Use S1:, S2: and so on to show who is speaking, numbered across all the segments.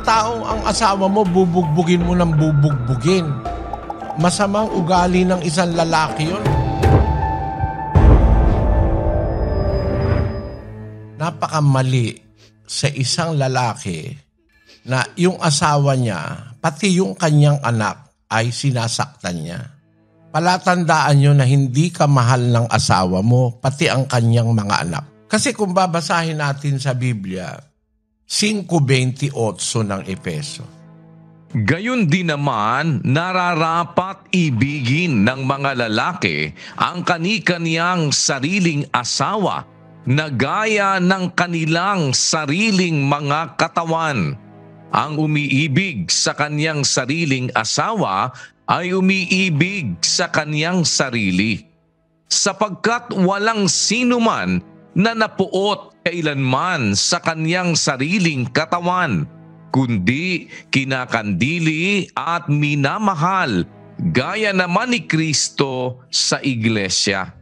S1: taong ang asawa mo, bubugbugin mo ng bubugbugin. Masamang ugali ng isang lalaki yun. Napakamali sa isang lalaki na yung asawa niya, pati yung kanyang anak ay sinasaktan niya. Palatandaan nyo na hindi ka mahal ng asawa mo, pati ang kanyang mga anak. Kasi kung babasahin natin sa Biblia, 5:28 ng Efeso.
S2: Gayon din naman, nararapat ibigin ng mga lalaki ang kani-kaniyang sariling asawa na gaya ng kanilang sariling mga katawan. Ang umiibig sa kaniyang sariling asawa ay umiibig sa kaniyang sarili. Sapagkat walang sino man na napuot kailanman sa kaniyang sariling katawan, kundi kinakandili at minamahal, gaya naman ni Kristo sa iglesia.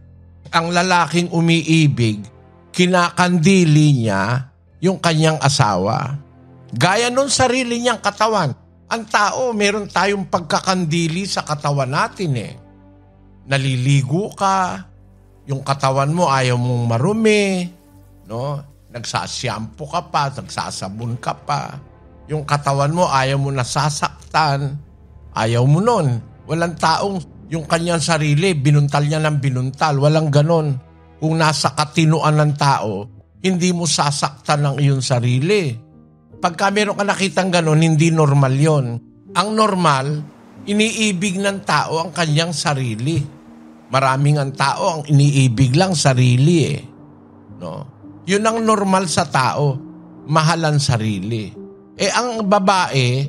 S1: Ang lalaking umiibig, kinakandili niya yung kanyang asawa. Gaya nun sarili niyang katawan. Ang tao, meron tayong pagkakandili sa katawan natin eh. Naliligo ka, yung katawan mo ayaw mong marumi, no? Nagsasyampo ka pa, nagsasabon ka pa. Yung katawan mo ayaw mo nasasaktan, ayaw mo nun. Walang taong yung kanyang sarili, binuntal niya ng binuntal. Walang ganon. Kung nasa katinuan ng tao, hindi mo sasaktan ang iyong sarili. Pagka meron ka nakitang ganon, hindi normal yon. Ang normal, iniibig ng tao ang kanyang sarili. Maraming ang tao ang iniibig lang sarili eh. No? Yun ang normal sa tao, mahalan sarili. Ang babae,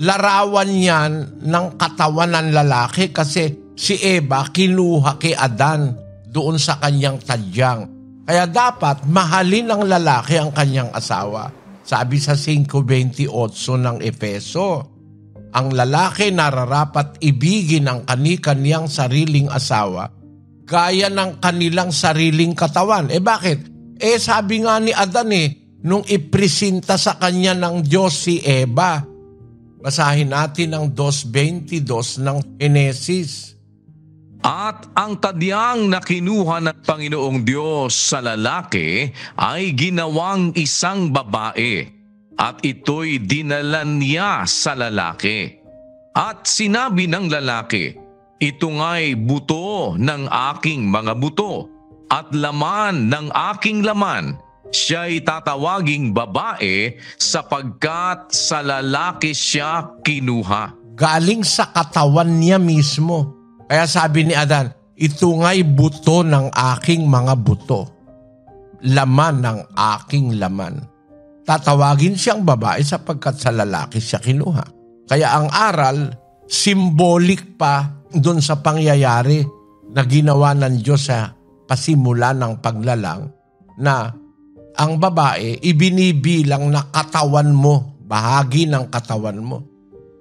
S1: larawan yan ng katawan ng lalaki kasi si Eva kinuha kay Adan doon sa kanyang tadyang. Kaya dapat mahalin ng lalaki ang kanyang asawa. Sabi sa 5:28 ng Efeso, ang lalaki nararapat ibigin ang kani-kaniyang sariling asawa gaya ng kanilang sariling katawan. Bakit? Sabi nga ni Adan nung ipresenta sa kanya ng Diyos si Eva. Basahin natin ang 2:22 ng Henesis.
S2: At ang tadyang na kinuha ng Panginoong Diyos sa lalaki ay ginawang isang babae, at ito'y dinalan niya sa lalaki. At sinabi ng lalaki, ito nga'y buto ng aking mga buto, at laman ng aking laman. Siya'y tatawaging babae sapagkat sa lalaki siya kinuha.
S1: Galing sa katawan niya mismo. Kaya sabi ni Adan, ito nga'y buto ng aking mga buto, laman ng aking laman. Tatawagin siyang babae sapagkat sa lalaki siya kinuha. Kaya ang aral, symbolic pa doon sa pangyayari na ginawa ng Diyos sa pasimula ng paglalang, na ang babae ibinibilang na katawan mo, bahagi ng katawan mo.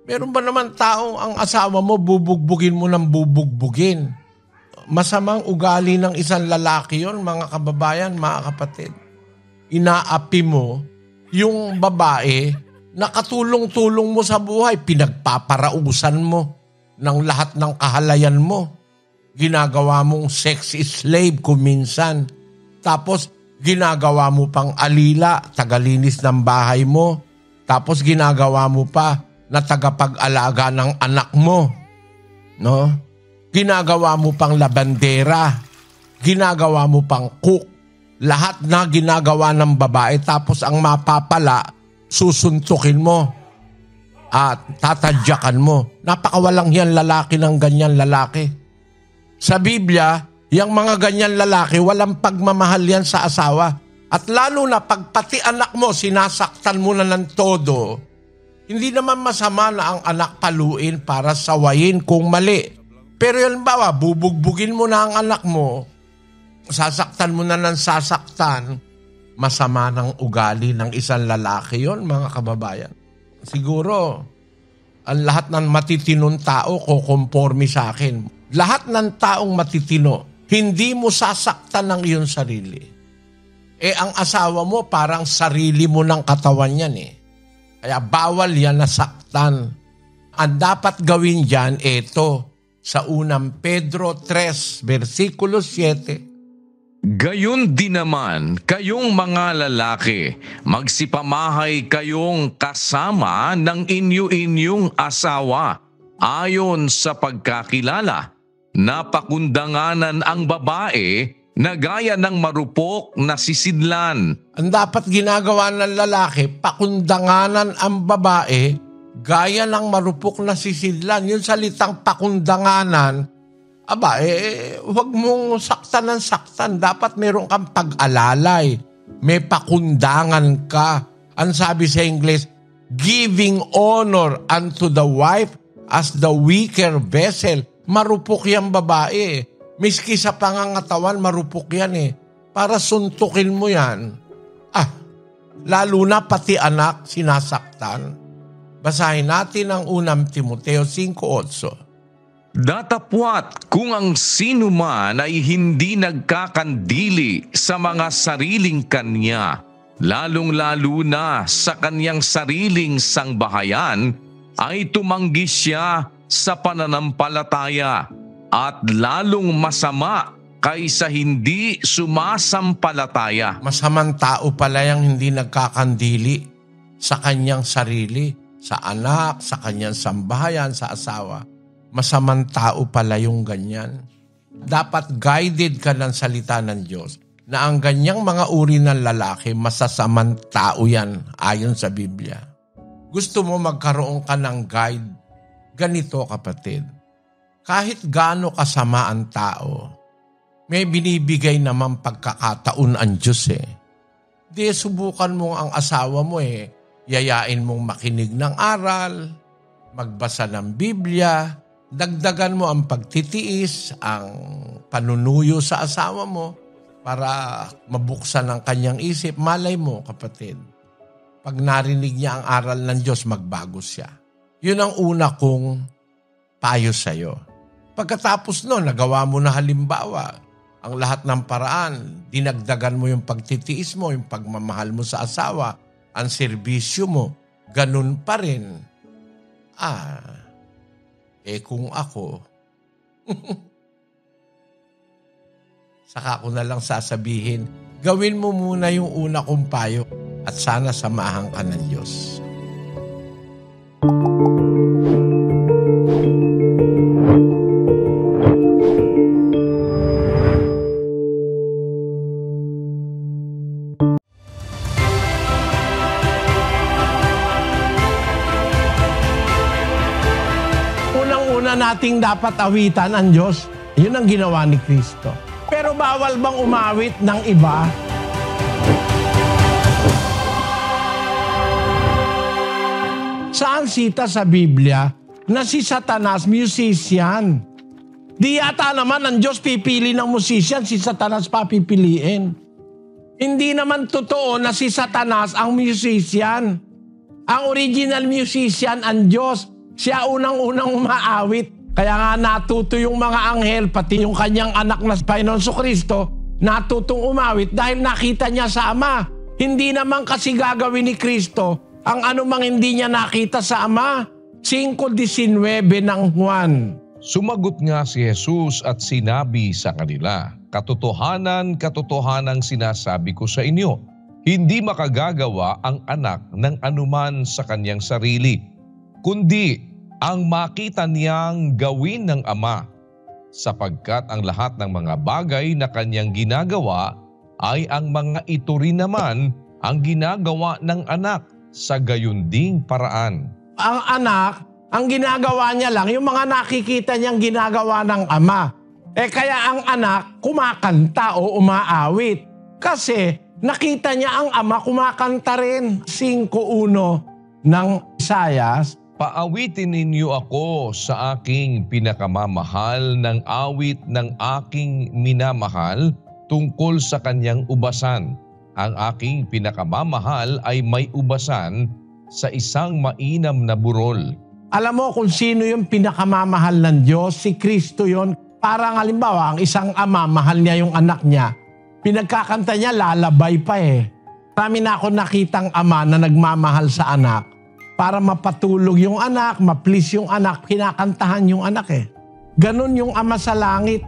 S1: Meron ba naman taong ang asawa mo bubugbugin mo ng bubugbugin? Masamang ugali ng isang lalaki yon, mga kababayan, mga kapatid. Inaapi mo yung babae na katulong-tulong mo sa buhay, pinagpaparausan mo ng lahat ng kahalayan mo. Ginagawa mong sex slave kung minsan. Tapos ginagawa mo pang alila, tagalinis ng bahay mo. Tapos ginagawa mo pa na tagapag-alaga ng anak mo. No? Ginagawa mo pang labandera. Ginagawa mo pang cook. Lahat na ginagawa ng babae, tapos ang mapapala, susuntukin mo at tatadyakan mo. Napakawalang yan lalaki ng ganyan lalaki. Sa Biblia, yung mga ganyan lalaki, walang pagmamahal yan sa asawa. At lalo na pag pati anak mo, sinasaktan mo na ng todo, hindi naman masama na ang anak paluin para sawayin kung mali. Pero yun bawa, bubugbugin mo na ang anak mo, sasaktan mo na ng sasaktan, masama ng ugali ng isang lalaki yon, mga kababayan. Siguro, ang lahat ng matitinong tao kukomporme sa akin. Lahat ng taong matitino, hindi mo sasaktan ng iyong sarili. Ang asawa mo parang sarili mo ng katawan yan . Kaya bawal yan nasaktan. Ang dapat gawin dyan, ito, sa unang Pedro 3, versikulo 7.
S2: Gayon din naman, kayong mga lalaki, magsipamahay kayong kasama ng inyo-inyong asawa, ayon sa pagkakilala, na pakundanganan ang babae na gaya ng marupok na sisidlan.
S1: Ang dapat ginagawa ng lalaki, pakundanganan ang babae, gaya ng marupok na sisidlan. Yung salitang pakundanganan, huwag mong saktan ng saktan. Dapat meron kang pag-alalay. May pakundangan ka. Ang sabi sa English, giving honor unto the wife as the weaker vessel. Marupok yung babae. Miski sa pangangatawan, marupok yan eh. Para suntukin mo yan. Lalo na pati anak sinasaktan. Basahin natin ang unang Timoteo 5:8.
S2: Datapwat kung ang sino man ay hindi nagkakandili sa mga sariling kanya, lalong-lalo na sa kanyang sariling sangbahayan, ay tumanggi siya sa pananampalataya at lalong masama kaysa hindi sumasampalataya.
S1: Masamang tao pala yung hindi nagkakandili sa kanyang sarili, sa anak, sa kanyang sambahayan, sa asawa. Masamang tao pala yung ganyan. Dapat guided ka ng salita ng Diyos na ang ganyang mga uri ng lalaki, masasamang tao yan ayon sa Biblia. Gusto mo magkaroon ka ng guide? Ganito kapatid, kahit gaano kasama ang tao, may binibigay naman pagkakataon ang Diyos eh. Di subukan mo ang asawa mo eh. Yayain mong makinig ng aral, magbasa ng Biblia, dagdagan mo ang pagtitiis, ang panunuyo sa asawa mo para mabuksan ang kanyang isip. Malay mo, kapatid, pag narinig niya ang aral ng Diyos, magbago siya. Yun ang una kong payo sa'yo. Pagkatapos nun, nagawa mo na halimbawa ang lahat ng paraan, dinagdagan mo yung pagtitiis mo, yung pagmamahal mo sa asawa, ang serbisyo mo, ganun pa rin. Kung ako, saka ko na lang sasabihin, gawin mo muna yung una kong payo at sana samahan ka ng Diyos. Nating dapat awitan ang Diyos. Yun ang ginawa ni Kristo. Pero bawal bang umawit ng iba? Saan sita sa Biblia na si Satanas musician? Di yata naman ang Diyos pipili ng musician, si Satanas papipiliin. Hindi naman totoo na si Satanas ang musician. Ang original musician ang Diyos. Siya unang-unang umaawit. Kaya nga natuto yung mga anghel, pati yung kanyang anak na Panginoon Kristo, natutong umawit dahil nakita niya sa Ama. Hindi naman kasi gagawin ni Kristo ang anumang hindi niya nakita sa Ama. 5:19 ng Juan.
S3: Sumagot nga si Jesus at sinabi sa kanila, "Katotohanan, katotohanang sinasabi ko sa inyo, hindi makagagawa ang anak ng anuman sa kanyang sarili, kundi ang makita niyang gawin ng Ama, sapagkat ang lahat ng mga bagay na kanyang ginagawa ay ang mga ito rin naman ang ginagawa ng anak sa gayon ding paraan."
S1: Ang anak, ang ginagawa niya lang, yung mga nakikita niyang ginagawa ng Ama. Kaya ang anak kumakanta o umaawit. Kasi nakita niya ang Ama kumakanta rin. 5:1 ng Isaias.
S3: "Paawitin ninyo ako sa aking pinakamamahal ng awit ng aking minamahal tungkol sa kanyang ubasan. Ang aking pinakamamahal ay may ubasan sa isang mainam na burol."
S1: Alam mo kung sino yung pinakamamahal ng Diyos? Si Kristo yon. Parang halimbawa, ang isang ama, mahal niya yung anak niya. Pinagkakanta niya, lalabay pa eh. Marami na ako nakitang ama na nagmamahal sa anak. para mapatulog yung anak, ma-please yung anak, kinakantahan yung anak eh. Ganon yung Ama sa langit.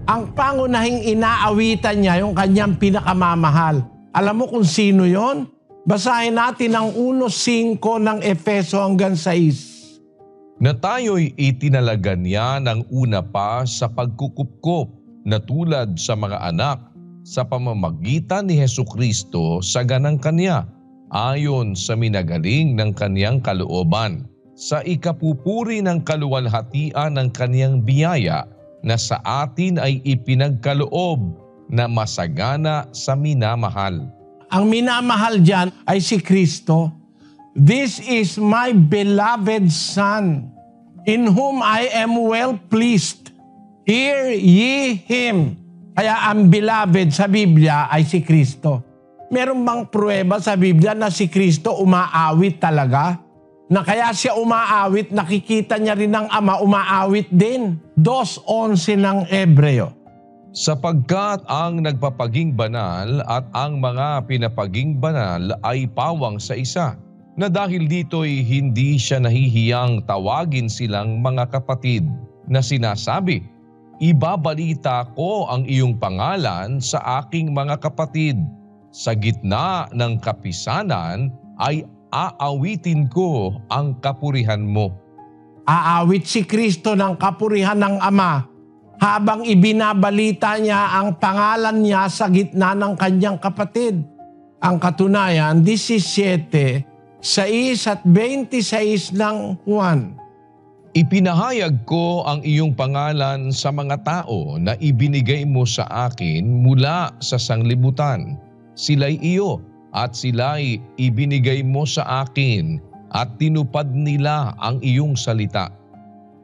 S1: Ang pangunahing inaawitan niya yung kanyang pinakamamahal. Alam mo kung sino yon? Basahin natin ang 1:5 ng Efeso hanggang 6.
S3: Na tayo'y itinalaga niya ng una pa sa pagkukupkop na tulad sa mga anak sa pamamagitan ni Hesukristo sa ganang Kanya, ayon sa minagaling ng Kaniyang kalooban, sa ikapupuri ng kaluwalhatian ng Kaniyang biyaya na sa atin ay ipinagkaloob na masagana sa minamahal.
S1: Ang minamahal dyan ay si Kristo. This is my beloved Son, in whom I am well pleased. Hear ye Him. Kaya ang beloved sa Biblia ay si Kristo. Meron bang pruweba sa Biblia na si Kristo umaawit talaga? Na kaya siya umaawit, nakikita niya rin ng Ama, umaawit din. 2:11 ng Hebreo.
S3: Sapagkat ang nagpapaging banal at ang mga pinapaging banal ay pawang sa isa, na dahil dito'y hindi siya nahihiyang tawagin silang mga kapatid, na sinasabi, ibabalita ko ang iyong pangalan sa aking mga kapatid. Sa gitna ng kapisanan ay aawitin ko ang kapurihan mo.
S1: Aawit si Kristo ng kapurihan ng Ama habang ibinabalita niya ang pangalan niya sa gitna ng kanyang kapatid. Ang katunayan, 17:6 at 26 ng Juan.
S3: Ipinahayag ko ang iyong pangalan sa mga tao na ibinigay mo sa akin mula sa sanglibutan. Sila'y iyo at sila'y ibinigay mo sa akin at tinupad nila ang iyong salita.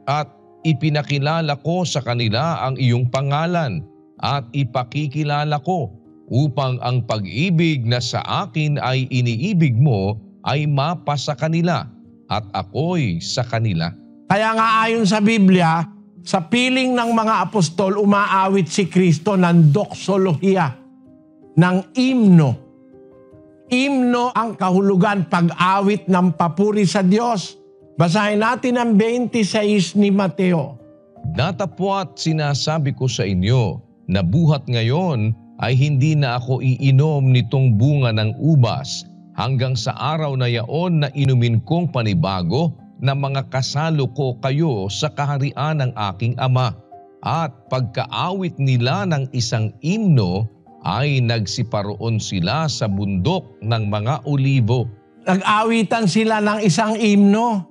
S3: At ipinakilala ko sa kanila ang iyong pangalan at ipakikilala ko upang ang pag-ibig na sa akin ay iniibig mo ay mapa sa kanila at ako'y sa kanila.
S1: Kaya nga ayon sa Biblia, sa piling ng mga apostol, umaawit si Kristo ng doxolohiya, ng imno. Imno ang kahulugan, pag-awit ng papuri sa Diyos. Basahin natin ang 26 ni Mateo.
S3: Datapwat sinasabi ko sa inyo na buhat ngayon ay hindi na ako iinom nitong bunga ng ubas hanggang sa araw na yaon na inumin kong panibago na mga kasalo ko kayo sa kaharian ng aking Ama. At pagkaawit nila ng isang imno ay nagsiparoon sila sa bundok ng mga olivo.
S1: Nag-awitan sila ng isang imno.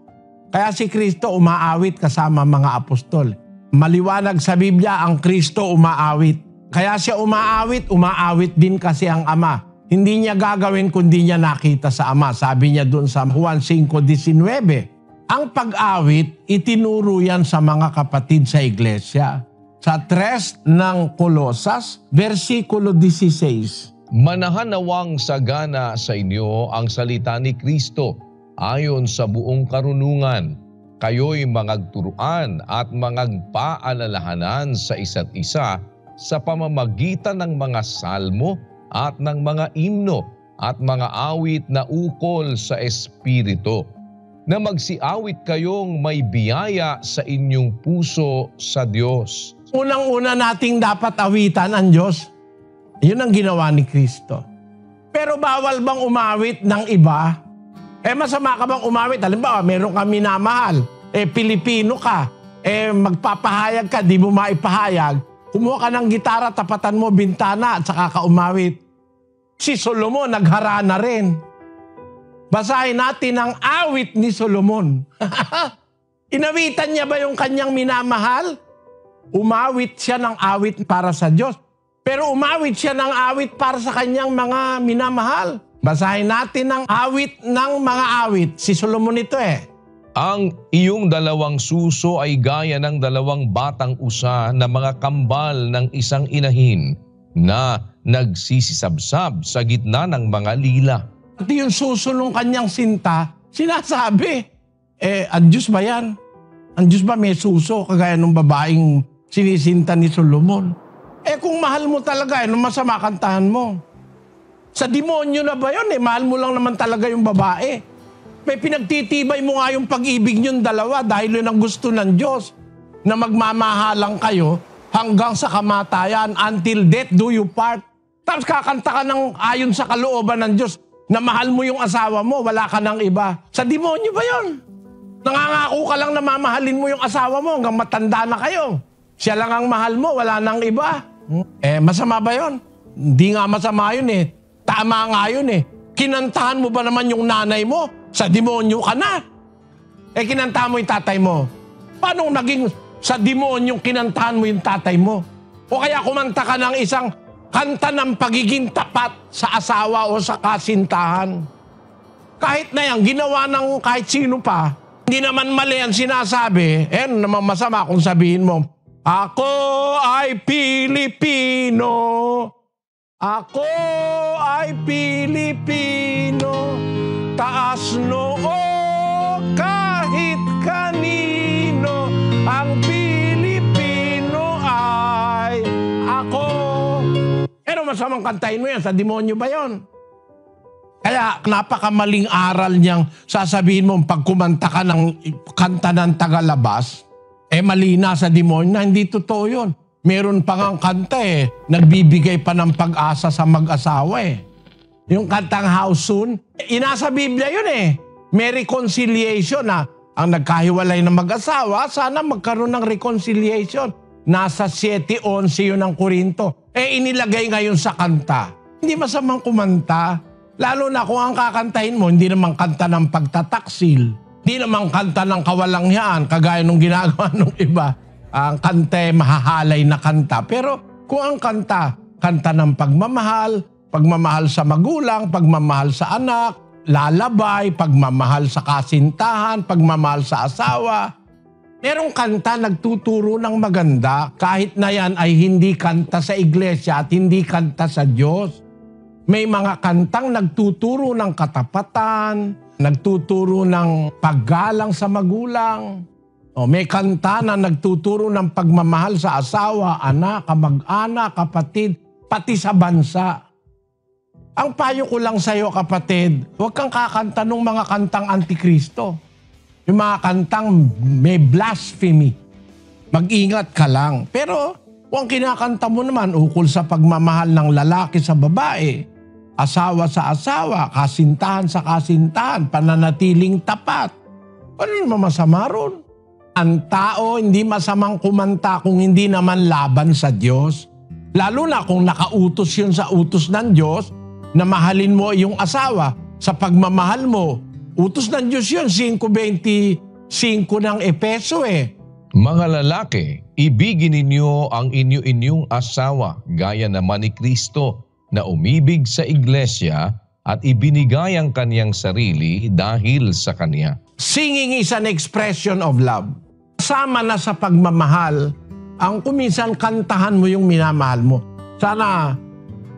S1: Kaya si Kristo umaawit kasama mga apostol. Maliwanag sa Biblia ang Kristo umaawit. Kaya siya umaawit din kasi ang Ama. Hindi niya gagawin kundi niya nakita sa Ama. Sabi niya doon sa Juan 5:19. Ang pag-awit, itinuro yan sa mga kapatid sa iglesia. Sa 3 ng Kolosas, versikulo 16.
S3: Manahanawang sagana sa inyo ang salita ni Kristo ayon sa buong karunungan. Kayo'y mangagturuan at mangagpaalalahanan sa isa't isa sa pamamagitan ng mga salmo at ng mga imno at mga awit na ukol sa Espiritu, na magsiawit kayong may biyaya sa inyong puso sa Diyos.
S1: Unang-una nating dapat awitan ang Diyos. Yun ang ginawa ni Kristo. Pero bawal bang umawit ng iba? Masama ka bang umawit? Halimbawa, meron ka minamahal. Pilipino ka. Magpapahayag ka, di mo maipahayag. Kumuha ka ng gitara, tapatan mo, bintana, at saka ka umawit. Si Solomon, nagharana rin. Basahin natin ang awit ni Solomon. Inawitan niya ba yung kanyang minamahal? Umawit siya ng awit para sa Diyos. Pero umawit siya ng awit para sa kanyang mga minamahal. Basahin natin ang awit ng mga awit. Si Solomon ito
S3: Ang iyong dalawang suso ay gaya ng dalawang batang usa na mga kambal ng isang inahin na nagsisisabsab sa gitna ng mga lila.
S1: At yung suso ng kanyang sinta, sinasabi, ang Diyos ba yan? Ang Diyos ba may suso kagaya ng babaeng sinisinta ni Solomon? Kung mahal mo talaga, nung masama kantahan mo. Sa demonyo na ba yun? Mahal mo lang naman talaga yung babae. May pinagtitibay mo nga yung pag-ibig niyong dalawa dahil yun ang gusto ng Diyos na magmamahalang kayo hanggang sa kamatayan, until death do you part. Tapos kakanta ka ng ayon sa kalooban ng Diyos na mahal mo yung asawa mo, wala ka ng iba. Sa demonyo ba yun? Nangangako ka lang na mamahalin mo yung asawa mo hanggang matanda na kayo. Siya lang ang mahal mo, wala nang iba. Masama ba yun? Hindi nga masama yun eh. Tama nga yun eh. Kinantahan mo ba naman yung nanay mo? Sa demonyo ka na. Kinantahan mo yung tatay mo. Paano naging sa demonyong kinantahan mo yung tatay mo? O kaya kumanta ka ng isang kanta ng pagiging tapat sa asawa o sa kasintahan. Kahit na yan, ginawa ng kahit sino pa, hindi naman mali ang sinasabi, naman masama kung sabihin mo, ako ay Pilipino. Ako ay Pilipino. Taas noo kahit kanino. Ang Pilipino ay ako. Masamang kantahin mo yan. Sa demonyo ba yon? Kaya napakamaling aral niyang sasabihin mo pag kumanta ka ng kanta ng tagalabas, mali na sa demonyo na hindi totoo yun. Meron pa ngang kanta nagbibigay pa ng pag-asa sa mag-asawa Yung kantang How Soon, inasa Biblia yun May reconciliation na ang nagkahiwalay ng mag-asawa, sana magkaroon ng reconciliation. Nasa 7:11 yun ng Korinto. Inilagay ngayon sa kanta. Hindi masamang kumanta. Lalo na kung ang kakantahin mo, hindi naman kanta ng pagtataksil. Hindi naman kanta ng kawalangyaan, kagaya nung ginagawa ng iba. Ang kanta mahahalay na kanta. Pero kung ang kanta, kanta ng pagmamahal, pagmamahal sa magulang, pagmamahal sa anak, lalabay, pagmamahal sa kasintahan, pagmamahal sa asawa. Merong kanta nagtuturo ng maganda kahit na yan ay hindi kanta sa iglesia at hindi kanta sa Diyos. May mga kantang nagtuturo ng katapatan, nagtuturo ng paggalang sa magulang. May kanta na nagtuturo ng pagmamahal sa asawa, anak, kamag-anak, kapatid, pati sa bansa. Ang payo ko lang sa iyo, kapatid, huwag kang kakanta ng mga kantang antikristo. Yung mga kantang may blasphemy. Mag-ingat ka lang. Pero kung kinakanta mo naman ukol sa pagmamahal ng lalaki sa babae, asawa sa asawa, kasintahan sa kasintahan, pananatiling tapat, ano naman masama ron? Ang tao hindi masamang kumanta kung hindi naman laban sa Diyos. Lalo na kung nakautos yun sa utos ng Diyos na mahalin mo yung asawa sa pagmamahal mo. Utos ng Diyos yun, 5:25 ng Epeso
S3: Mga lalaki, ibigin ninyo ang inyo-inyong asawa gaya naman ni Kristo na umibig sa iglesia at ibinigay ang kaniyang sarili dahil sa kaniya.
S1: Singing is an expression of love. Kasama na sa pagmamahal ang kuminsan kantahan mo yung minamahal mo. Sana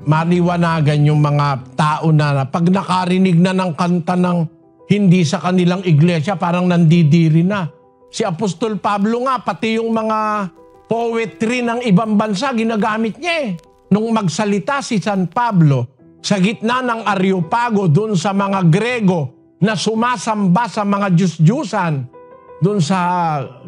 S1: maliwanagan yung mga tao na pag nakarinig na ng kanta ng hindi sa kanilang iglesia, parang nandidiri na. Si Apostol Pablo nga, pati yung mga poetry ng ibang bansa, ginagamit niya Nung magsalita si San Pablo sa gitna ng Areopago, dun sa mga Grego na sumasamba sa mga Diyos-Diyusan, dun sa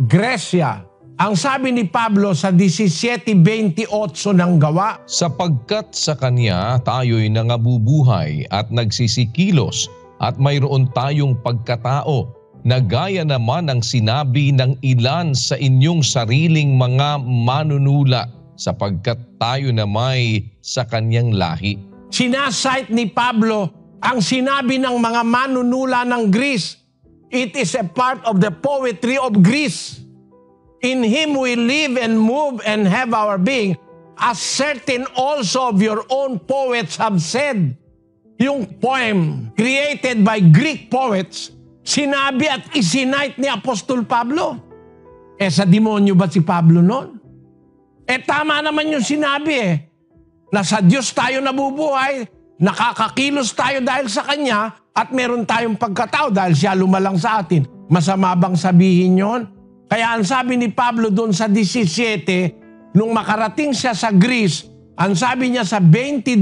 S1: Gresya. Ang sabi ni Pablo sa 17:28 ng Gawa,
S3: sapagkat sa kanya tayo'y nangabubuhay at nagsisikilos at mayroon tayong pagkatao na gaya naman ang sinabi ng ilan sa inyong sariling mga manunula sapagkat tayo na may sa kanyang lahi.
S1: Sinasite ni Pablo ang sinabi ng mga manunula ng Greece. It is a part of the poetry of Greece. In Him we live and move and have our being, as certain also of your own poets have said. Yung poem created by Greek poets, sinabi at isinite ni Apostol Pablo. Sa demonyo ba si Pablo noon? Tama naman yung sinabi na sa Diyos tayo nabubuhay, nakakakilos tayo dahil sa Kanya, at meron tayong pagkatao dahil siya lumalang sa atin. Masama bang sabihin yon? Kaya ang sabi ni Pablo doon sa 17, nung makarating siya sa Greece, ang sabi niya sa 22,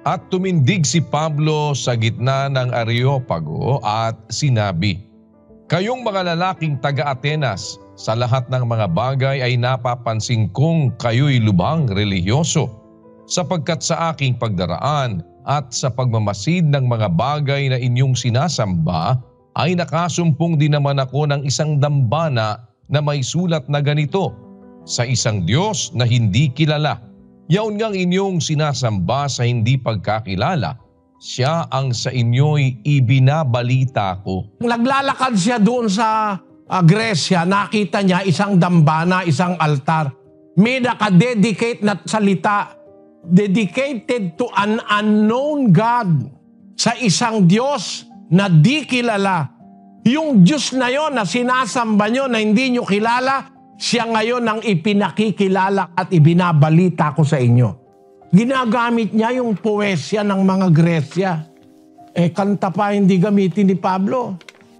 S3: At tumindig si Pablo sa gitna ng Areopago at sinabi, "Kayong mga lalaking taga-Atenas, sa lahat ng mga bagay ay napapansin kong kayo'y lubhang relihiyoso, sapagkat sa aking pagdaraan at sa pagmamasid ng mga bagay na inyong sinasamba, ay nakasumpong din naman ako ng isang dambana na may sulat na ganito, sa isang Diyos na hindi kilala. Yaon ngang inyong sinasamba sa hindi pagkakilala, siya ang sa inyo'y ibinabalita ko."
S1: Naglalakad siya doon sa Gresya, nakita niya isang dambana, isang altar. May naka-dedicate na salita, dedicated to an unknown God, sa isang Diyos na di kilala. Yung Diyos na yon na sinasamba nyo na hindi nyo kilala, siya ngayon ang ipinakikilala at ibinabalita ko sa inyo. Ginagamit niya yung poesya ng mga Gresya. Kanta pa hindi gamitin ni Pablo.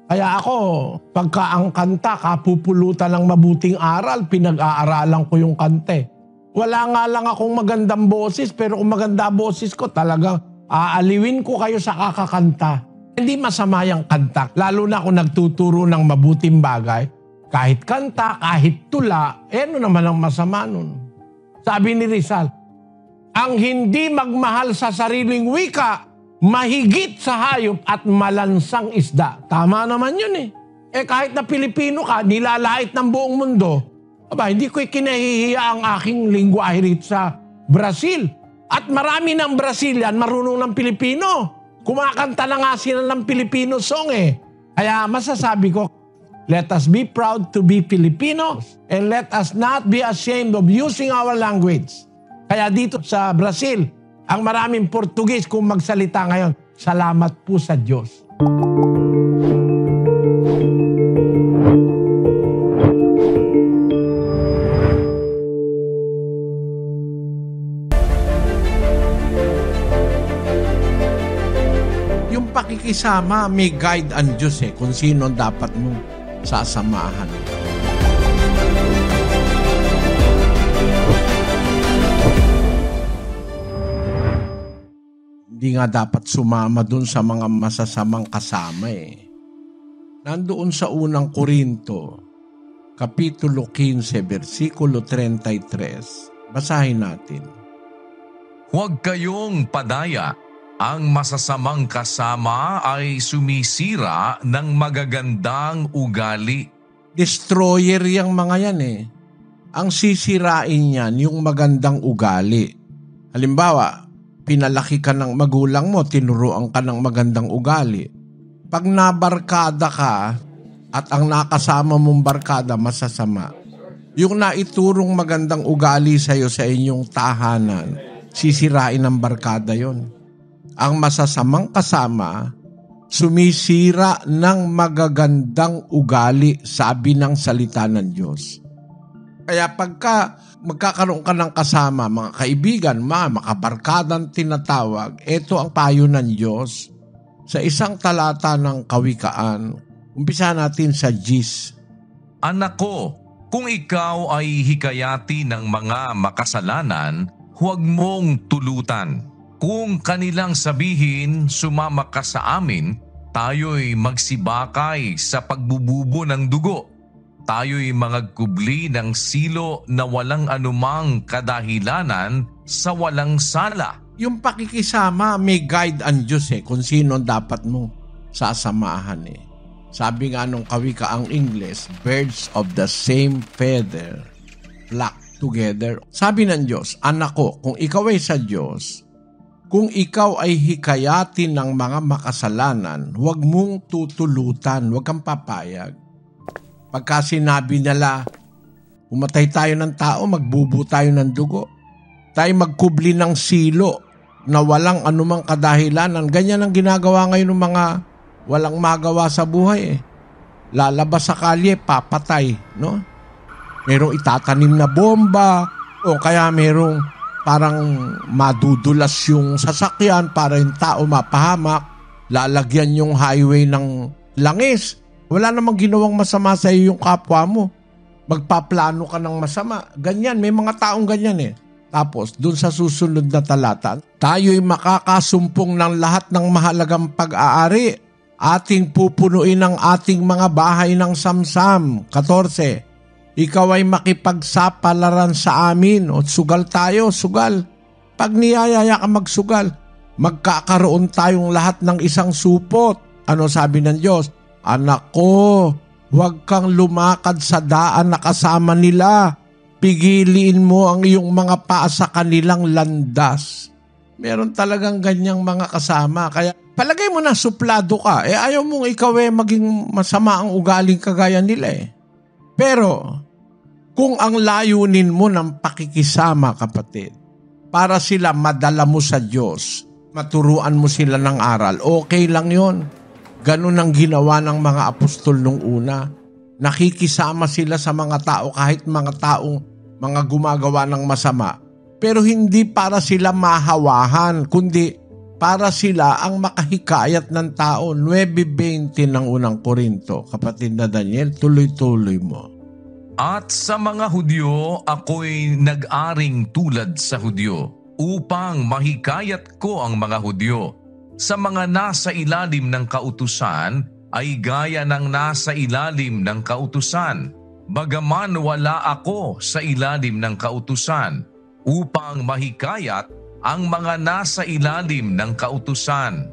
S1: Kaya ako, pagka ang kanta, kapupulutan ng mabuting aral, pinag-aaralan ko yung kante. Wala nga lang akong magandang boses, pero kung maganda boses ko, talagang aaliwin ko kayo sa kakakanta. Hindi masama yung kanta, lalo na kung nagtuturo ng mabuting bagay. Kahit kanta, kahit tula, ano naman ang masama nun? Sabi ni Rizal, ang hindi magmahal sa sariling wika, mahigit sa hayop at malansang isda. Tama naman yun eh. Kahit na Pilipino ka, nilalait ng buong mundo, hindi ko kinahihiya ang aking lingwahe rito sa Brazil. At marami ng Brazilian marunong ng Pilipino. Kumakanta na nga sila ng Filipino song eh. Kaya masasabi ko, let us be proud to be Filipinos and let us not be ashamed of using our language. Kaya dito sa Brazil, ang maraming Portuguese kung magsalita ngayon, salamat po sa Diyos. Yung pakikisama, may guide ang Diyos kung sino dapat mong sasamahan. Hindi nga dapat sumama dun sa mga masasamang kasama Nandoon sa unang Korinto, Kapitulo 15, versikulo 33. Basahin natin.
S2: Huwag kayong padaya. Ang masasamang kasama ay sumisira ng magagandang ugali.
S1: Destroyer yung mga yan Ang sisirain niyan, yung magandang ugali. Halimbawa, pinalaki ka ng magulang mo, tinuruan ka ng magandang ugali. Pag nabarkada ka at ang nakasama mong barkada masasama, yung naiturong magandang ugali sa'yo sa inyong tahanan, sisirain ng barkada yon. Ang masasamang kasama, sumisira ng magagandang ugali, sabi ng salita ng Diyos. Kaya pagka magkakaroon ka ng kasama, mga kaibigan, mga makabarkadang tinatawag, ito ang payo ng Diyos sa isang talata ng Kawikaan. Umpisa natin sa Gis.
S2: Anak ko, kung ikaw ay hikayati ng mga makasalanan, huwag mong tulutan. Kung kanilang sabihin, sumama ka sa amin, tayo'y magsibakay sa pagbububo ng dugo. Tayo'y magkubli ng silo na walang anumang kadahilanan sa walang sala.
S1: Yung pakikisama, may guide ang Diyos kung sino dapat mong sasamahan Sabi nga nung Kawikaang English, birds of the same feather flock together. Sabi ng Diyos, anak ko, kung ikaw ay sa Diyos, kung ikaw ay hikayatin ng mga makasalanan, huwag mong tutulutan, huwag kang papayag. Pagka sinabi nila, umatay tayo ng tao, magbubu tayo ng dugo. Tayo magkubli ng silo na walang anumang kadahilanan. Ganyan ang ginagawa ngayon ng mga walang magawa sa buhay Lalabas sa kalye, papatay, no? Merong itatanim na bomba o kaya merong parang madudulas yung sasakyan para yung tao mapahamak. Lalagyan yung highway ng langis. Wala namang ginawang masama sa iyo yung kapwa mo. Magpaplano ka ng masama. Ganyan, may mga taong ganyan Tapos, dun sa susunod na talata, tayo'y makakasumpong ng lahat ng mahalagang pag-aari. Ating pupunuin ang ating mga bahay ng samsam. 14. Ikaw ay makipagsapalaran sa amin. O sugal tayo, sugal. Pag niyayaya ka magsugal, magkakaroon tayong lahat ng isang supot. Ano sabi ng Diyos? Anak ko, huwag kang lumakad sa daan na kasama nila. Pigiliin mo ang iyong mga paa sa kanilang landas. Meron talagang ganyang mga kasama. Kaya palagay mo na suplado ka. Ayaw mong ikaw maging masama ang ugaling kagaya nila . Pero kung ang layunin mo ng pakikisama, kapatid, para sila madala mo sa Diyos, maturuan mo sila ng aral, okay lang yon. Ganun ang ginawa ng mga apostol nung una. Nakikisama sila sa mga tao kahit mga gumagawa ng masama. Pero hindi para sila mahawahan, kundi para sila ang makahikayat ng tao. 9:20 ng unang Korinto. Kapatid na Daniel, tuloy-tuloy mo.
S2: At sa mga Hudyo, ako'y nag-aring tulad sa Hudyo, upang mahikayat ko ang mga Hudyo. Sa mga nasa ilalim ng kautusan, ay gaya ng nasa ilalim ng kautusan, bagaman wala ako sa ilalim ng kautusan, upang mahikayat ang mga nasa ilalim ng kautusan.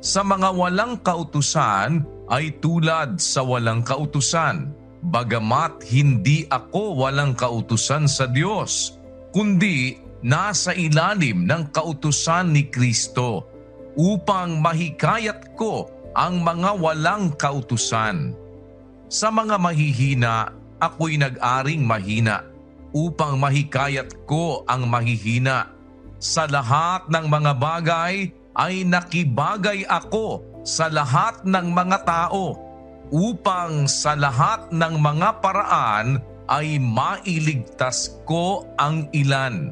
S2: Sa mga walang kautusan ay tulad sa walang kautusan, bagamat hindi ako walang kautusan sa Diyos, kundi nasa ilalim ng kautusan ni Kristo, upang mahikayat ko ang mga walang kautusan. Sa mga mahihina, ako'y nag-aring mahina, upang mahikayat ko ang mahihina. Sa lahat ng mga bagay ay nakibagay ako sa lahat ng mga tao, upang sa lahat ng mga paraan ay mailigtas ko ang ilan.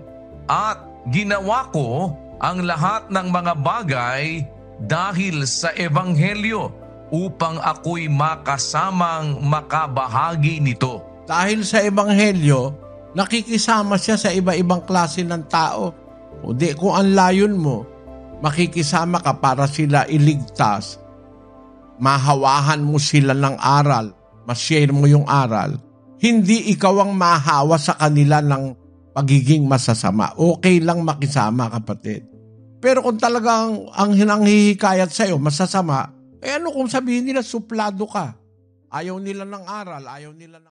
S2: At ginawa ko ang lahat ng mga bagay dahil sa Ebanghelyo, upang ako'y makasamang makabahagi nito.
S1: Dahil sa Ebanghelyo, nakikisama siya sa iba-ibang klase ng tao. O di, kung ang layon mo, makikisama ka para sila iligtas, mahawahan mo sila ng aral, ma-share mo yung aral, hindi ikaw ang mahawa sa kanila ng pagiging masasama. Okay lang makisama, kapatid. Pero kung talagang ang hinanghihikayat sa'yo masasama, ano kung sabihin nila suplado ka? Ayaw nila ng aral, ayaw nila ng